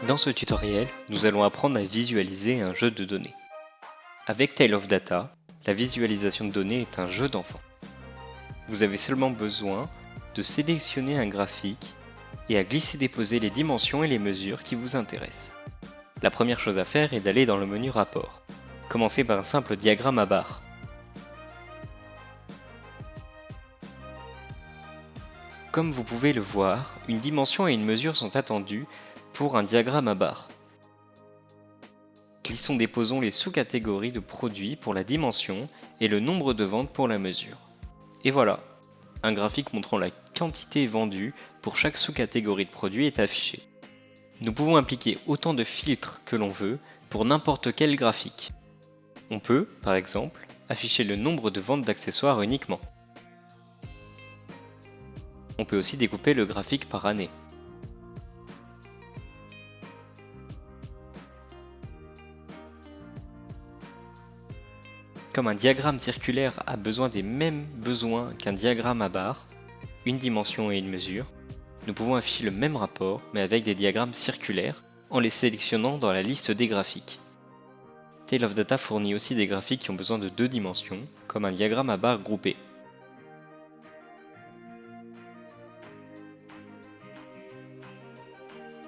Dans ce tutoriel, nous allons apprendre à visualiser un jeu de données. Avec Tale of Data, la visualisation de données est un jeu d'enfant. Vous avez seulement besoin de sélectionner un graphique et à glisser-déposer les dimensions et les mesures qui vous intéressent. La première chose à faire est d'aller dans le menu Rapport. Commencez par un simple diagramme à barres. Comme vous pouvez le voir, une dimension et une mesure sont attendues pour un diagramme à barres. Glissons-déposons les sous-catégories de produits pour la dimension et le nombre de ventes pour la mesure. Et voilà, un graphique montrant la quantité vendue pour chaque sous-catégorie de produit est affiché. Nous pouvons appliquer autant de filtres que l'on veut pour n'importe quel graphique. On peut, par exemple, afficher le nombre de ventes d'accessoires uniquement. On peut aussi découper le graphique par année. Comme un diagramme circulaire a besoin des mêmes besoins qu'un diagramme à barres, une dimension et une mesure, nous pouvons afficher le même rapport mais avec des diagrammes circulaires en les sélectionnant dans la liste des graphiques. Tale of Data fournit aussi des graphiques qui ont besoin de deux dimensions, comme un diagramme à barres groupé.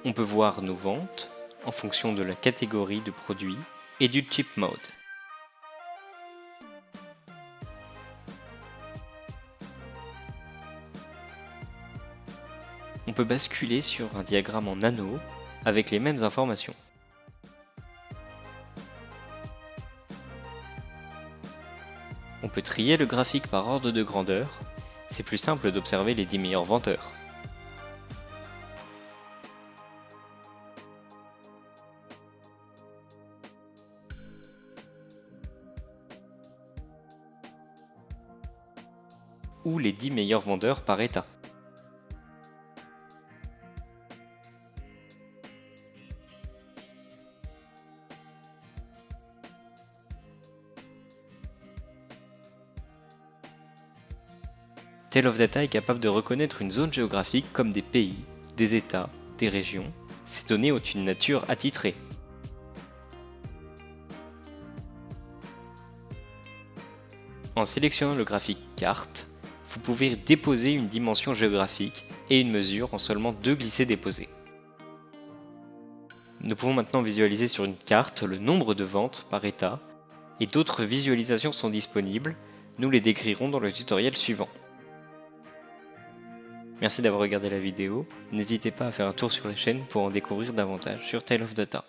On peut voir nos ventes en fonction de la catégorie de produits et du cheap mode. On peut basculer sur un diagramme en anneaux avec les mêmes informations. On peut trier le graphique par ordre de grandeur, c'est plus simple d'observer les 10 meilleurs vendeurs. Ou les 10 meilleurs vendeurs par état. Tale of Data est capable de reconnaître une zone géographique comme des pays, des États, des régions. Ces données ont une nature attitrée. En sélectionnant le graphique carte, vous pouvez déposer une dimension géographique et une mesure en seulement 2 glisser-déposer. Nous pouvons maintenant visualiser sur une carte le nombre de ventes par état et d'autres visualisations sont disponibles, nous les décrirons dans le tutoriel suivant. Merci d'avoir regardé la vidéo, n'hésitez pas à faire un tour sur la chaîne pour en découvrir davantage sur Tale of Data.